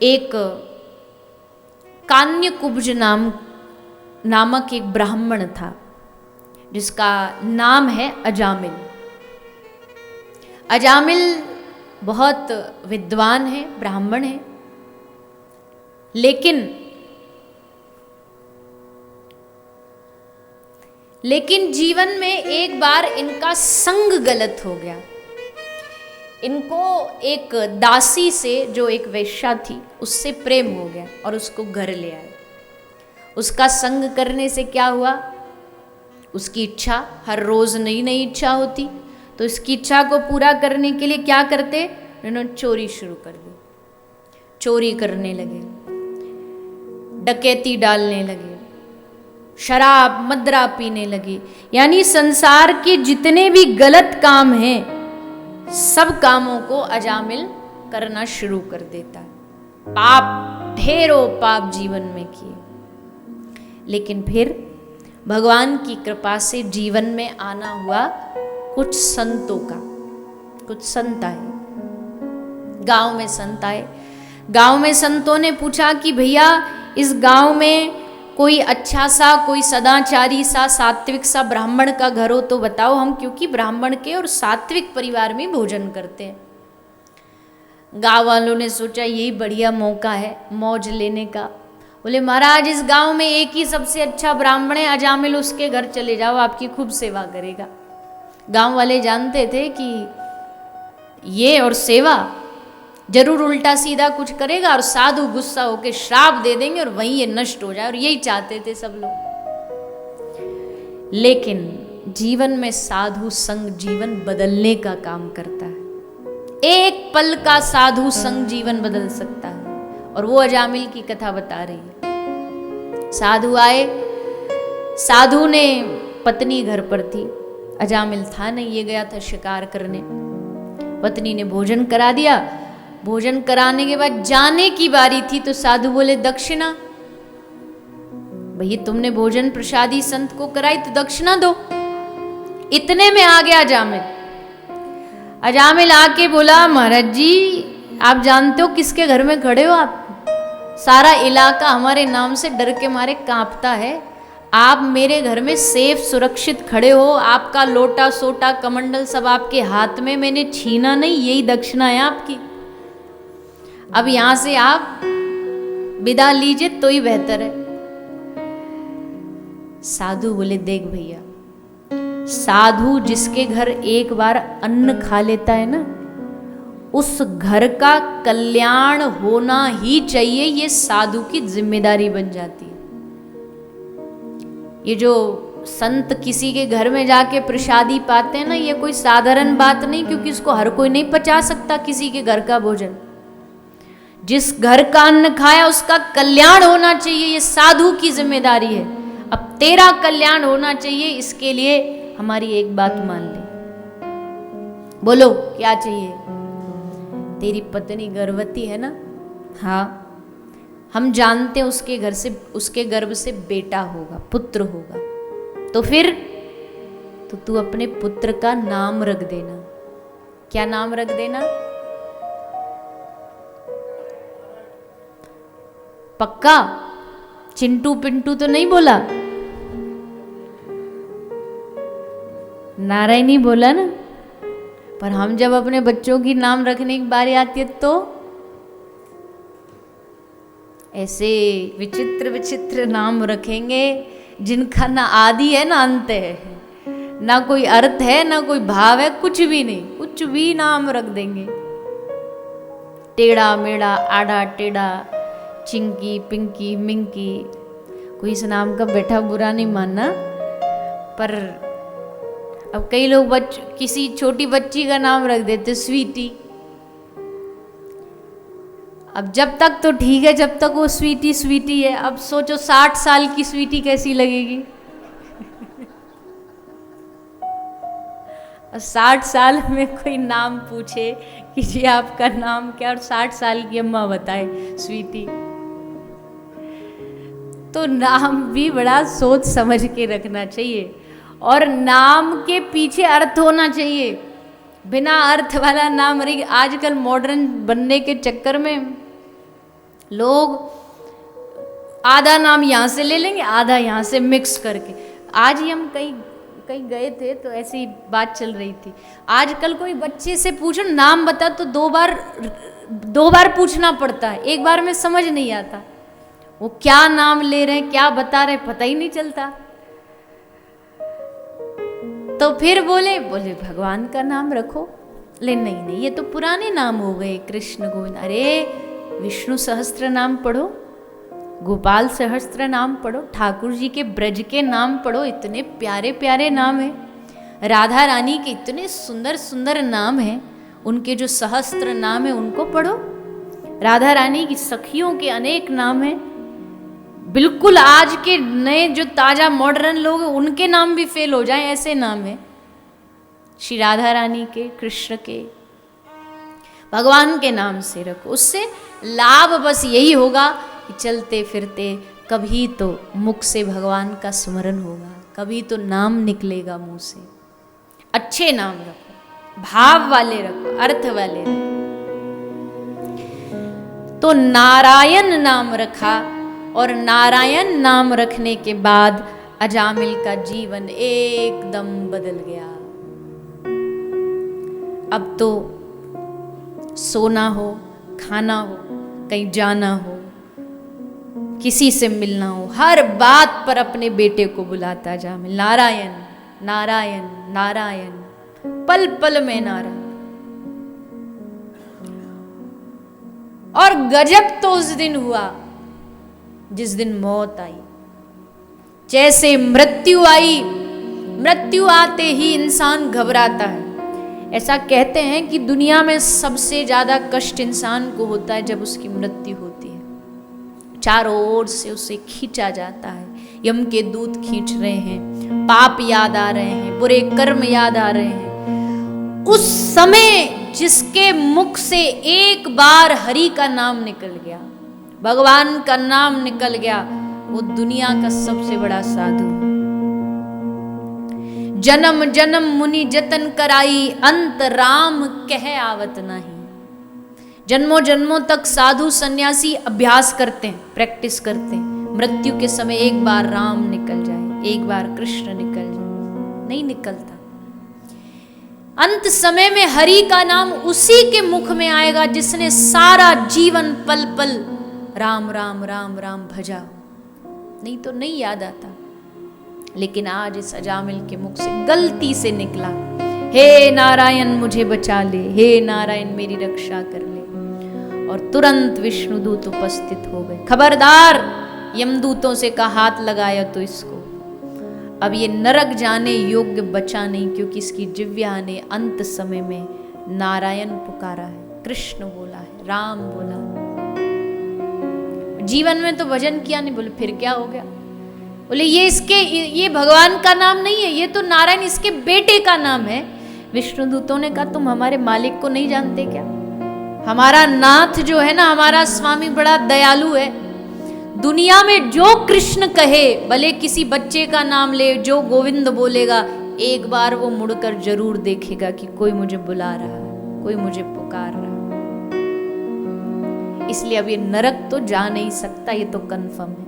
एक कान्यकुब्ज नामक एक ब्राह्मण था जिसका नाम है अजामिल। अजामिल बहुत विद्वान है, ब्राह्मण है, लेकिन जीवन में एक बार इनका संग गलत हो गया। इनको एक दासी से, जो एक वेश्या थी, उससे प्रेम हो गया और उसको घर ले आए। उसका संग करने से क्या हुआ, उसकी इच्छा, हर रोज नई नई इच्छा होती, तो इसकी इच्छा को पूरा करने के लिए क्या करते, उन्होंने चोरी शुरू कर दी। चोरी करने लगे, डकैती डालने लगे, शराब मदरा पीने लगे, यानी संसार के जितने भी गलत काम हैं सब कामों को अजामिल करना शुरू कर देता है। पाप, ढेरों पाप जीवन में किए, लेकिन फिर भगवान की कृपा से जीवन में आना हुआ कुछ संतों का। कुछ संत आए, गांव में संत आए। गांव में संतों ने पूछा कि भैया इस गांव में कोई अच्छा सा, कोई सदाचारी सा, सात्विक सा ब्राह्मण का घर हो तो बताओ, हम क्योंकि ब्राह्मण के और सात्विक परिवार में भोजन करते हैं। गांव वालों ने सोचा यही बढ़िया मौका है मौज लेने का। बोले महाराज इस गांव में एक ही सबसे अच्छा ब्राह्मण है अजामिल, उसके घर चले जाओ, आपकी खूब सेवा करेगा। गांव वाले जानते थे कि ये और सेवा जरूर उल्टा सीधा कुछ करेगा और साधु गुस्सा होकर श्राप दे देंगे और वहीं ये नष्ट हो जाए, और यही चाहते थे सब लोग। लेकिन जीवन में साधु संग जीवन बदलने का काम करता है। एक पल का साधु संग जीवन बदल सकता है, और वो अजामिल की कथा बता रही है। साधु आए, साधु ने पत्नी घर पर थी, अजामिल था नहीं, ये गया था शिकार करने। पत्नी ने भोजन करा दिया। भोजन कराने के बाद जाने की बारी थी तो साधु बोले दक्षिणा। भैया तुमने भोजन प्रसादी संत को कराई तो दक्षिणा दो। इतने में आ गया अजामिल। अजामिल आके बोला महाराज जी आप जानते हो किसके घर में खड़े हो आप? सारा इलाका हमारे नाम से डर के मारे कांपता है। आप मेरे घर में सेफ सुरक्षित खड़े हो, आपका लोटा सोटा कमंडल सब आपके हाथ में, मैंने छीना नहीं, यही दक्षिणा है आपकी। अब यहां से आप विदा लीजिए तो ही बेहतर है। साधु बोले देख भैया, साधु जिसके घर एक बार अन्न खा लेता है ना, उस घर का कल्याण होना ही चाहिए, ये साधु की जिम्मेदारी बन जाती है। ये जो संत किसी के घर में जाके प्रसादी पाते हैं ना, ये कोई साधारण बात नहीं, क्योंकि इसको हर कोई नहीं पचा सकता किसी के घर का भोजन। जिस घर का अन्न खाया उसका कल्याण होना चाहिए, ये साधु की जिम्मेदारी है। अब तेरा कल्याण होना चाहिए, इसके लिए हमारी एक बात मान ले। बोलो क्या चाहिए? तेरी पत्नी गर्भवती है ना? हाँ, हम जानते हैं उसके घर से, उसके गर्भ से बेटा होगा, पुत्र होगा। तो फिर तो तू अपने पुत्र का नाम रख देना। क्या नाम रख देना? पक्का? चिंटू पिंटू तो नहीं बोला? नारायणी बोला ना? पर हम जब अपने बच्चों की नाम रखने की बारी आती है तो ऐसे विचित्र विचित्र नाम रखेंगे जिनका ना आदि है ना अंत है, ना कोई अर्थ है ना कोई भाव है, कुछ भी नहीं, कुछ भी नाम रख देंगे। टेढ़ा मेढ़ा, आड़ा टेढ़ा, चिंकी पिंकी मिंकी। कोई इस नाम का बैठा बुरा नहीं मानना, पर अब कई लोग किसी छोटी बच्ची का नाम रख देते स्वीटी। अब जब तक तो ठीक है, जब तक वो स्वीटी स्वीटी है। अब सोचो 60 साल की स्वीटी कैसी लगेगी। 60 साल में कोई नाम पूछे कि जी आपका नाम क्या, और 60 साल की अम्मा बताए स्वीटी, तो नाम भी बड़ा सोच समझ के रखना चाहिए, और नाम के पीछे अर्थ होना चाहिए। बिना अर्थ वाला नाम, आजकल मॉडर्न बनने के चक्कर में लोग आधा नाम यहाँ से ले लेंगे, आधा यहाँ से मिक्स करके। आज ही हम कहीं गए थे तो ऐसी बात चल रही थी। आजकल कोई बच्चे से पूछो नाम बता तो दो बार पूछना पड़ता है, एक बार में समझ नहीं आता वो क्या नाम ले रहे हैं, क्या बता रहे, पता ही नहीं चलता। तो फिर बोले भगवान का नाम रखो। ले नहीं, ये तो पुराने नाम हो गए, कृष्ण गोविंद। अरे विष्णु सहस्त्र नाम पढ़ो, गोपाल सहस्त्र नाम पढ़ो, ठाकुर जी के ब्रज के नाम पढ़ो, इतने प्यारे प्यारे नाम हैं। राधा रानी के इतने सुंदर सुंदर नाम हैं, उनके जो सहस्त्र नाम है उनको पढ़ो। राधा रानी की सखियों के अनेक नाम हैं। बिल्कुल आज के नए जो ताजा मॉडर्न लोग हैं उनके नाम भी फेल हो जाएं, ऐसे नाम हैं श्री राधा रानी के, कृष्ण के। भगवान के नाम से रखो, उससे लाभ बस यही होगा कि चलते फिरते कभी तो मुख से भगवान का स्मरण होगा, कभी तो नाम निकलेगा मुंह से। अच्छे नाम रखो, भाव वाले रखो, अर्थ वाले रखो। तो नारायण नाम रखा, और नारायण नाम रखने के बाद अजामिल का जीवन एकदम बदल गया। अब तो सोना हो, खाना हो, कहीं जाना हो, किसी से मिलना हो, हर बात पर अपने बेटे को बुलाता अजामिल, नारायण नारायण नारायण, पल पल में नारायण। और गजब तो उस दिन हुआ जिस दिन मौत आई। जैसे मृत्यु आई, मृत्यु आते ही इंसान घबराता है। ऐसा कहते हैं कि दुनिया में सबसे ज्यादा कष्ट इंसान को होता है जब उसकी मृत्यु होती है। चारों ओर से उसे खींचा जाता है, यम के दूत खींच रहे हैं, पाप याद आ रहे हैं, बुरे कर्म याद आ रहे हैं। उस समय जिसके मुख से एक बार हरि का नाम निकल गया, भगवान का नाम निकल गया, वो दुनिया का सबसे बड़ा साधु। जन्म जन्म मुनि जतन कराई, अंत राम कह आवत नहीं। जन्मों जन्मों तक साधु सन्यासी अभ्यास करते हैं, प्रैक्टिस करते हैं, मृत्यु के समय एक बार राम निकल जाए, एक बार कृष्ण निकल जाए, नहीं निकलता। अंत समय में हरि का नाम उसी के मुख में आएगा जिसने सारा जीवन पल पल राम राम राम राम भजा हो, नहीं तो नहीं याद आता। लेकिन आज इस अजामिल के मुख से गलती से निकला, हे नारायण मुझे बचा ले, हे नारायण मेरी रक्षा कर ले। और तुरंत विष्णुदूत उपस्थित हो गए। खबरदार, यमदूतों से का हाथ लगाया तो इसको अब ये नरक जाने योग्य बचा नहीं, क्योंकि इसकी जिह्वा ने अंत समय में नारायण पुकारा है, कृष्ण बोला है, राम बोला। जीवन में तो भजन किया नहीं, बोले फिर क्या हो गया? बोले ये भगवान का नाम नहीं है, ये तो नारायण इसके बेटे का नाम है। विष्णुदूतों ने कहा तुम हमारे मालिक को नहीं जानते क्या? हमारा नाथ जो है ना, हमारा स्वामी बड़ा दयालु है। दुनिया में जो कृष्ण कहे, भले किसी बच्चे का नाम ले, जो गोविंद बोलेगा, एक बार वो मुड़कर जरूर देखेगा कि कोई मुझे बुला रहा है, कोई मुझे पुकार रहा है। इसलिए अब ये नरक तो जा नहीं सकता, ये तो कन्फर्म है।